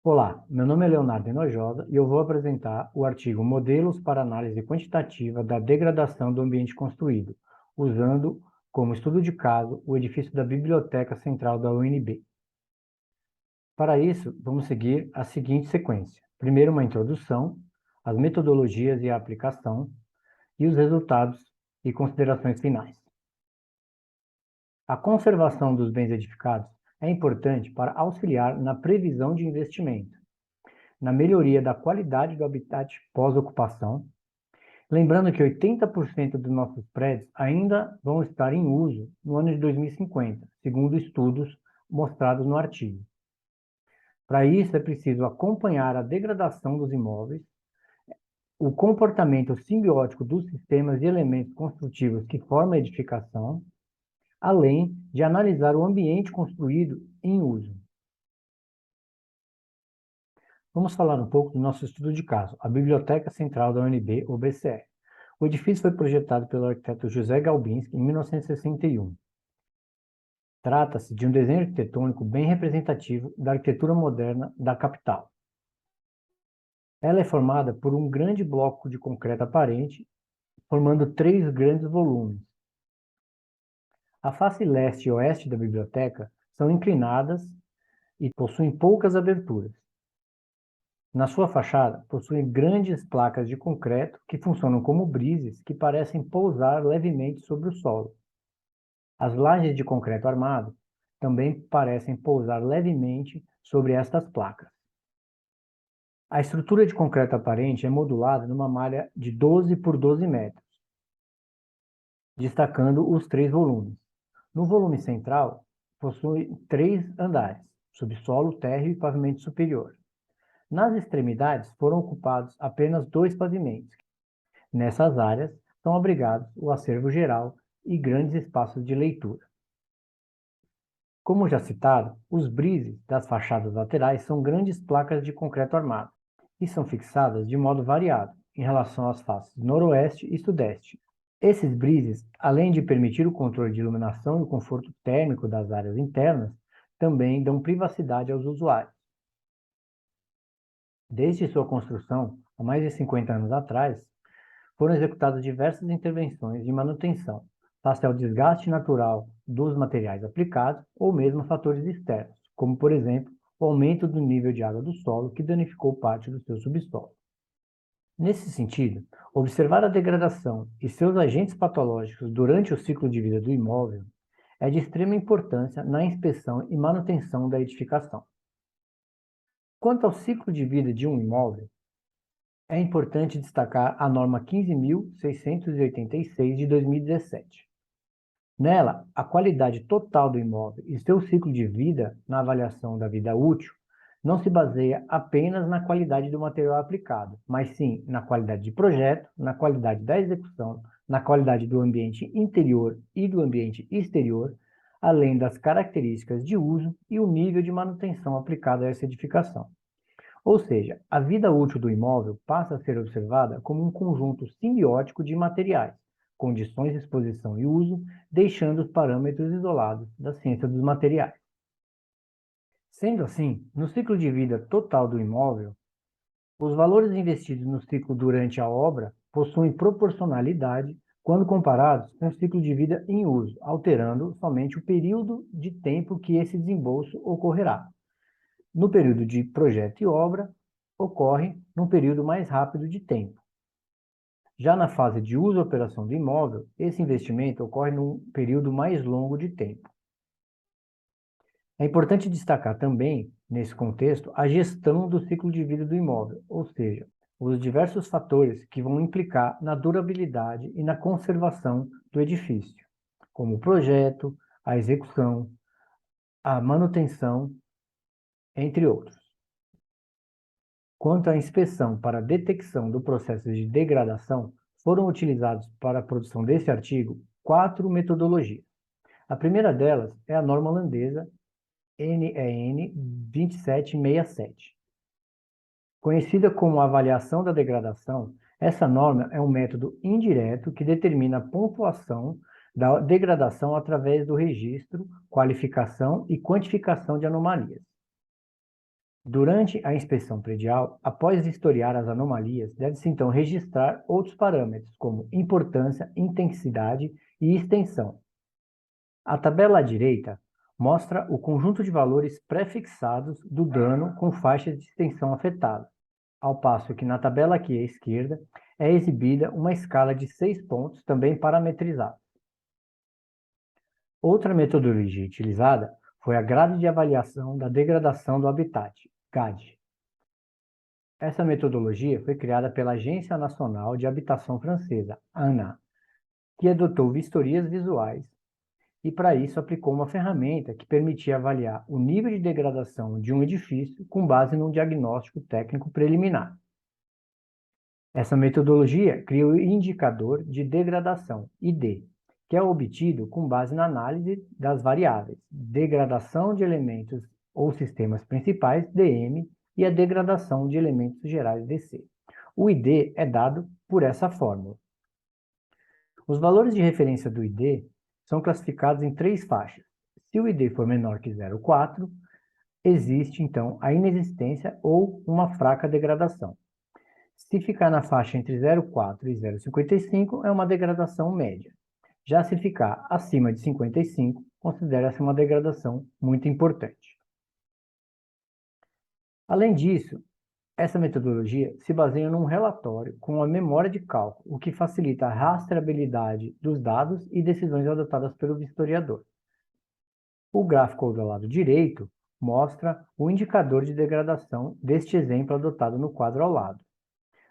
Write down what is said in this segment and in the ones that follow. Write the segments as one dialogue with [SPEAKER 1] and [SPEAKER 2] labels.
[SPEAKER 1] Olá, meu nome é Leonardo Enojosa e eu vou apresentar o artigo Modelos para Análise Quantitativa da Degradação do Ambiente Construído, usando como estudo de caso o edifício da Biblioteca Central da UNB. Para isso, vamos seguir a seguinte sequência. Primeiro, uma introdução, as metodologias e a aplicação, e os resultados e considerações finais. A conservação dos bens edificados é importante para auxiliar na previsão de investimento, na melhoria da qualidade do habitat pós-ocupação, lembrando que 80% dos nossos prédios ainda vão estar em uso no ano de 2050, segundo estudos mostrados no artigo. Para isso, é preciso acompanhar a degradação dos imóveis, o comportamento simbiótico dos sistemas e elementos construtivos que formam a edificação, além de analisar o ambiente construído em uso. Vamos falar um pouco do nosso estudo de caso, a Biblioteca Central da UNB, ou BCE. O edifício foi projetado pelo arquiteto José Galbinski em 1961. Trata-se de um desenho arquitetônico bem representativo da arquitetura moderna da capital. Ela é formada por um grande bloco de concreto aparente, formando 3 grandes volumes. A face leste e oeste da biblioteca são inclinadas e possuem poucas aberturas. Na sua fachada, possuem grandes placas de concreto que funcionam como brises que parecem pousar levemente sobre o solo. As lajes de concreto armado também parecem pousar levemente sobre estas placas. A estrutura de concreto aparente é modulada numa malha de 12 por 12 metros, destacando os 3 volumes. No volume central, possui 3 andares, subsolo, térreo e pavimento superior. Nas extremidades foram ocupados apenas 2 pavimentos. Nessas áreas são abrigados o acervo geral e grandes espaços de leitura. Como já citado, os brises das fachadas laterais são grandes placas de concreto armado e são fixadas de modo variado em relação às faces noroeste e sudeste. Esses brises, além de permitir o controle de iluminação e o conforto térmico das áreas internas, também dão privacidade aos usuários. Desde sua construção, há mais de 50 anos atrás, foram executadas diversas intervenções de manutenção, face ao desgaste natural dos materiais aplicados ou mesmo fatores externos, como, por exemplo, o aumento do nível de água do solo que danificou parte do seu subsolo. Nesse sentido, observar a degradação e seus agentes patológicos durante o ciclo de vida do imóvel é de extrema importância na inspeção e manutenção da edificação. Quanto ao ciclo de vida de um imóvel, é importante destacar a norma 15.686 de 2017. Nela, a qualidade total do imóvel e seu ciclo de vida na avaliação da vida útil não se baseia apenas na qualidade do material aplicado, mas sim na qualidade de projeto, na qualidade da execução, na qualidade do ambiente interior e do ambiente exterior, além das características de uso e o nível de manutenção aplicado a essa edificação. Ou seja, a vida útil do imóvel passa a ser observada como um conjunto simbiótico de materiais, condições de exposição e uso, deixando os parâmetros isolados da ciência dos materiais. Sendo assim, no ciclo de vida total do imóvel, os valores investidos no ciclo durante a obra possuem proporcionalidade quando comparados com o ciclo de vida em uso, alterando somente o período de tempo que esse desembolso ocorrerá. No período de projeto e obra, ocorre num período mais rápido de tempo. Já na fase de uso e operação do imóvel, esse investimento ocorre num período mais longo de tempo. É importante destacar também, nesse contexto, a gestão do ciclo de vida do imóvel, ou seja, os diversos fatores que vão implicar na durabilidade e na conservação do edifício, como o projeto, a execução, a manutenção, entre outros. Quanto à inspeção para detecção do processo de degradação, foram utilizados para a produção desse artigo 4 metodologias. A primeira delas é a norma holandesa NEN 2767. Conhecida como avaliação da degradação, essa norma é um método indireto que determina a pontuação da degradação através do registro, qualificação e quantificação de anomalias. Durante a inspeção predial, após vistoriar as anomalias, deve-se então registrar outros parâmetros, como importância, intensidade e extensão. A tabela à direita mostra o conjunto de valores pré-fixados do dano com faixas de extensão afetada, ao passo que na tabela aqui à esquerda é exibida uma escala de 6 pontos, também parametrizada. Outra metodologia utilizada foi a Grade de Avaliação da Degradação do Habitat, GAD. Essa metodologia foi criada pela Agência Nacional de Habitação Francesa, ANA, que adotou vistorias visuais e, para isso, aplicou uma ferramenta que permitia avaliar o nível de degradação de um edifício com base num diagnóstico técnico preliminar. Essa metodologia cria o indicador de degradação, ID, que é obtido com base na análise das variáveis degradação de elementos ou sistemas principais, DM, e a degradação de elementos gerais, DC. O ID é dado por essa fórmula. Os valores de referência do ID são classificados em 3 faixas. Se o ID for menor que 0,4, existe, então, a inexistência ou uma fraca degradação. Se ficar na faixa entre 0,4 e 0,55, é uma degradação média. Já se ficar acima de 55, considera-se uma degradação muito importante. Além disso, essa metodologia se baseia num relatório com uma memória de cálculo, o que facilita a rastreabilidade dos dados e decisões adotadas pelo vistoriador. O gráfico do lado direito mostra o indicador de degradação deste exemplo adotado no quadro ao lado.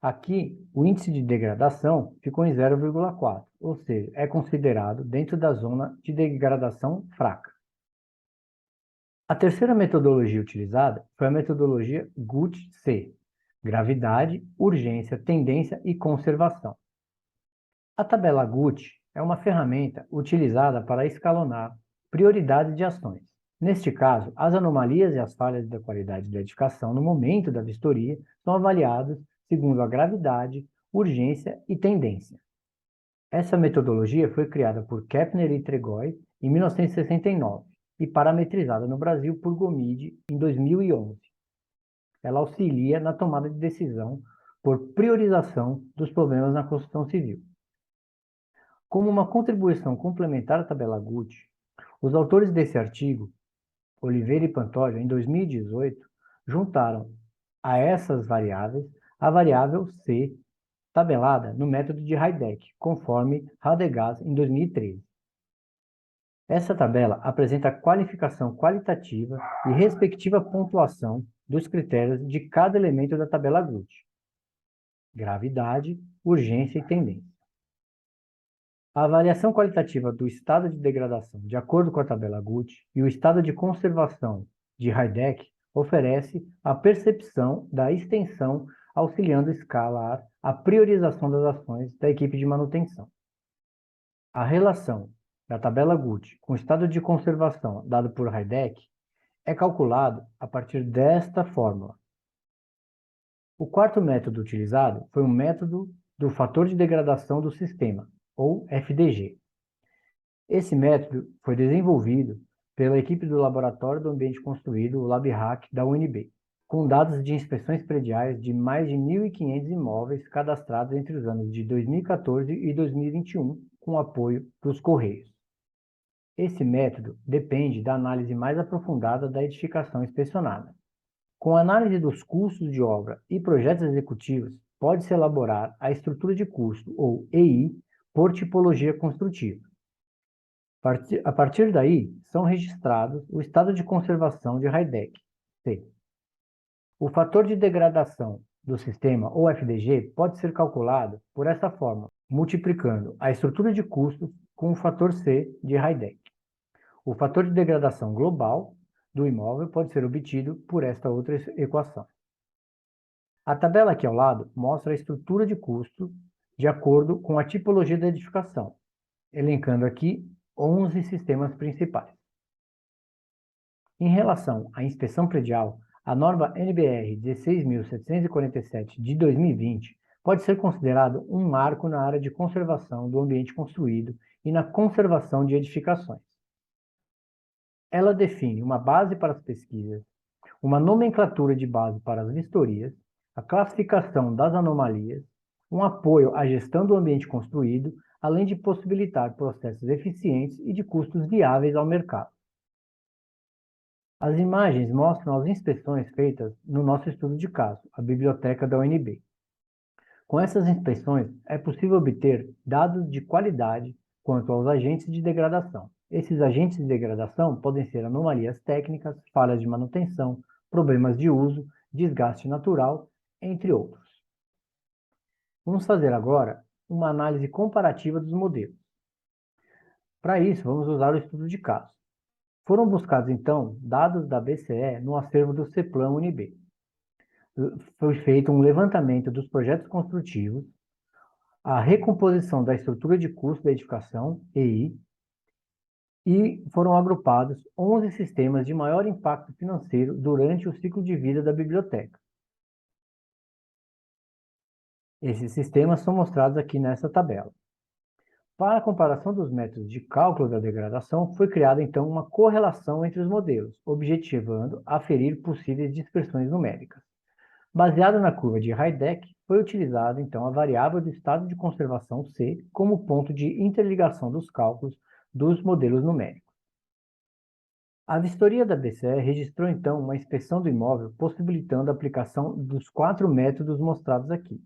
[SPEAKER 1] Aqui, o índice de degradação ficou em 0,4, ou seja, é considerado dentro da zona de degradação fraca. A terceira metodologia utilizada foi a metodologia GUT-C, gravidade, urgência, tendência e conservação. A tabela GUT é uma ferramenta utilizada para escalonar prioridades de ações. Neste caso, as anomalias e as falhas da qualidade da edificação no momento da vistoria são avaliadas segundo a gravidade, urgência e tendência. Essa metodologia foi criada por Kepner e Tregoi em 1969 e parametrizada no Brasil por Gomide em 2011. Ela auxilia na tomada de decisão por priorização dos problemas na construção civil. Como uma contribuição complementar à tabela GUT, os autores desse artigo, Oliveira e Pantoja, em 2018, juntaram a essas variáveis a variável C, tabelada no método de Heideck, conforme Radegast em 2013. Essa tabela apresenta a qualificação qualitativa e respectiva pontuação dos critérios de cada elemento da tabela GUT: gravidade, urgência e tendência. A avaliação qualitativa do estado de degradação, de acordo com a tabela GUT, e o estado de conservação de Heideck oferece a percepção da extensão, auxiliando a escalar a priorização das ações da equipe de manutenção. A relação da tabela GUT com o estado de conservação dado por Heideck é calculado a partir desta fórmula. O quarto método utilizado foi o método do fator de degradação do sistema, ou FDG. Esse método foi desenvolvido pela equipe do Laboratório do Ambiente Construído, o LabHack, da UNB, com dados de inspeções prediais de mais de 1.500 imóveis cadastrados entre os anos de 2014 e 2021, com apoio dos Correios. Esse método depende da análise mais aprofundada da edificação inspecionada. Com a análise dos custos de obra e projetos executivos, pode-se elaborar a estrutura de custo, ou EI, por tipologia construtiva. A partir daí, são registrados o estado de conservação de Heideck, C. O fator de degradação do sistema, ou FDG, pode ser calculado por essa forma, multiplicando a estrutura de custos com o fator C de Heideck. O fator de degradação global do imóvel pode ser obtido por esta outra equação. A tabela aqui ao lado mostra a estrutura de custo de acordo com a tipologia da edificação, elencando aqui 11 sistemas principais. Em relação à inspeção predial, a norma NBR 16.747 de 2020 pode ser considerado um marco na área de conservação do ambiente construído e na conservação de edificações. Ela define uma base para as pesquisas, uma nomenclatura de base para as vistorias, a classificação das anomalias, um apoio à gestão do ambiente construído, além de possibilitar processos eficientes e de custos viáveis ao mercado. As imagens mostram as inspeções feitas no nosso estudo de caso, a biblioteca da UNB. Com essas inspeções, é possível obter dados de qualidade quanto aos agentes de degradação. Esses agentes de degradação podem ser anomalias técnicas, falhas de manutenção, problemas de uso, desgaste natural, entre outros. Vamos fazer agora uma análise comparativa dos modelos. Para isso, vamos usar o estudo de caso. Foram buscados, então, dados da BCE no acervo do CEPLAN UNB. Foi feito um levantamento dos projetos construtivos, a recomposição da estrutura de custo da edificação, EI, e foram agrupados 11 sistemas de maior impacto financeiro durante o ciclo de vida da biblioteca. Esses sistemas são mostrados aqui nessa tabela. Para a comparação dos métodos de cálculo da degradação, foi criada então uma correlação entre os modelos, objetivando aferir possíveis dispersões numéricas. Baseado na curva de Heideck, foi utilizada então a variável do estado de conservação C como ponto de interligação dos cálculos dos modelos numéricos. A vistoria da BCE registrou então uma inspeção do imóvel, possibilitando a aplicação dos 4 métodos mostrados aqui.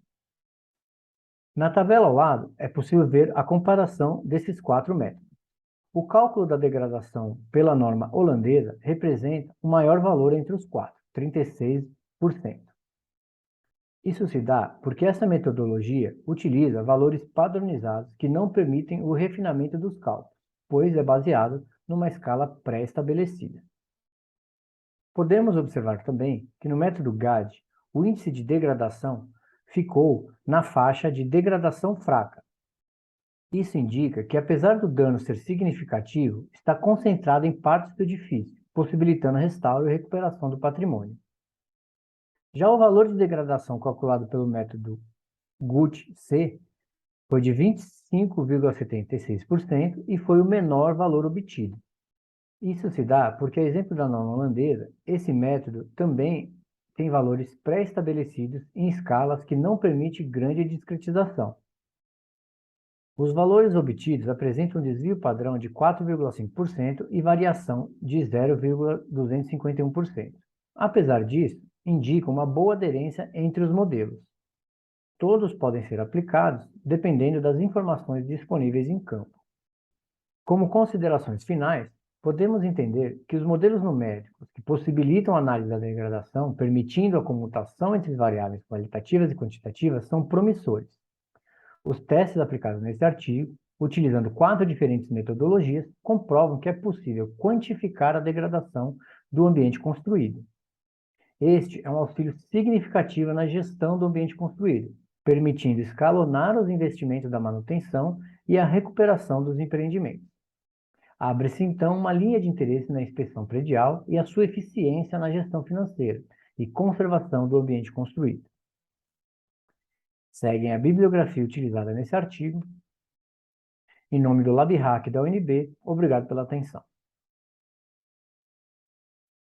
[SPEAKER 1] Na tabela ao lado, é possível ver a comparação desses 4 métodos. O cálculo da degradação pela norma holandesa representa o maior valor entre os 4, 36%. Isso se dá porque essa metodologia utiliza valores padronizados que não permitem o refinamento dos cálculos, pois é baseado numa escala pré-estabelecida. Podemos observar também que no método GAD, o índice de degradação ficou na faixa de degradação fraca. Isso indica que, apesar do dano ser significativo, está concentrado em partes do edifício, possibilitando restauro e recuperação do patrimônio. Já o valor de degradação calculado pelo método GUT-C foi de 25,76% e foi o menor valor obtido. Isso se dá porque, a exemplo da norma holandesa, esse método também tem valores pré-estabelecidos em escalas que não permitem grande discretização. Os valores obtidos apresentam um desvio padrão de 4,5% e variação de 0,251%. Apesar disso, indicam uma boa aderência entre os modelos. Todos podem ser aplicados dependendo das informações disponíveis em campo. Como considerações finais, podemos entender que os modelos numéricos que possibilitam a análise da degradação, permitindo a comutação entre variáveis qualitativas e quantitativas, são promissores. Os testes aplicados neste artigo, utilizando 4 diferentes metodologias, comprovam que é possível quantificar a degradação do ambiente construído. Este é um auxílio significativo na gestão do ambiente construído, permitindo escalonar os investimentos da manutenção e a recuperação dos empreendimentos. Abre-se, então, uma linha de interesse na inspeção predial e a sua eficiência na gestão financeira e conservação do ambiente construído. Seguem a bibliografia utilizada nesse artigo. Em nome do LabHack da UNB, obrigado pela atenção.